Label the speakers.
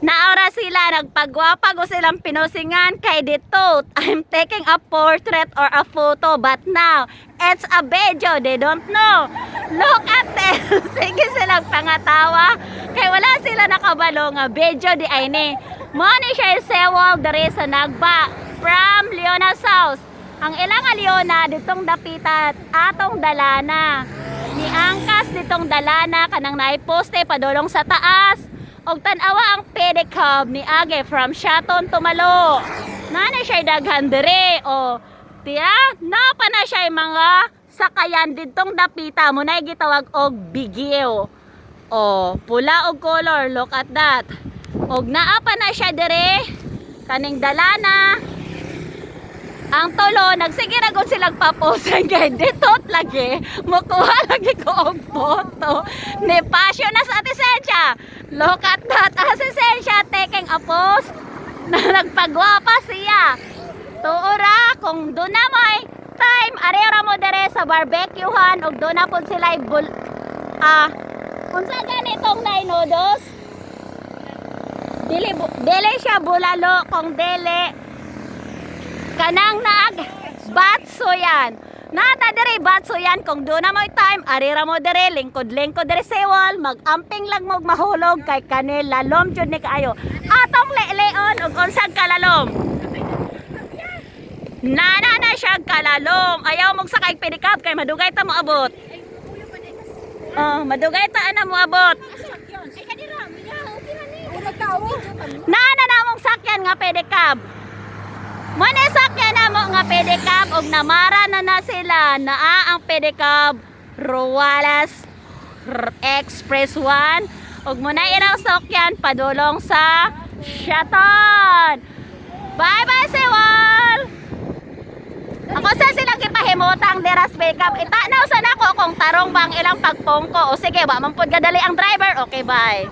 Speaker 1: Naora sila, nagpagwapag o silang pinusingan kay dito. I'm taking a portrait or a photo, but now, it's a video, they don't know. Look at them. Sige silang pangatawa. Kay wala sila nakabalo nga video di ay ni. Money siya sewal dari sa Nagba from Leona's house. Ang ilang Leona ditong dapitat atong dalana. Ni angkas ditong dalana kanang naiposte padulong sa taas. Og tan-awa ang pedicab ni Age from Shaton Tumalo. Nana siya daghan dire o tiya napa na siya mga sakayan ditong dapita mo na gitawag og bigyo. O pula og color, look at that. Og naa pa na siya dire kaning dalana. Ang tolo, nagsige na kung silang paposan kay ditot lagi. Mukuha lagi ko og photo. Ni passion na sa Atisensya. Look at that, Atisensya taking a post. Na nagpagwapa siya. Tuura, kung doon na may time, arera mo dire sa barbecuehan og doon na po sila kung saan ganitong nainodos? Dili siya bulalo, kung dili kanang batso yan. Nata dire batso yan. Kung doon na mo time, arira mo dire, lingkod-lingkod dire sewal, mag-amping lang mo mahulog kay kanil lalom jud ni kaayo. Atong leon ug unsang kalalom. Nana na siya kalalom. Ayaw mong sakay pedicab kay madugay ta mo abot. Madugay ta ana mo abot. Nana na mong sakyan nga pedicab. Muna sakyan na mo nga pedicab og namara na sila naa ang pedicab Rualas Express 1 og muna irang sakyan padulong sa Shaton. Bye bye Sewal. Ako sa silang ipahimutang deras pedicab itanaw sa nako kung tarong bang ilang pagpongko o sige ba mampud gadali ang driver. Okay bye.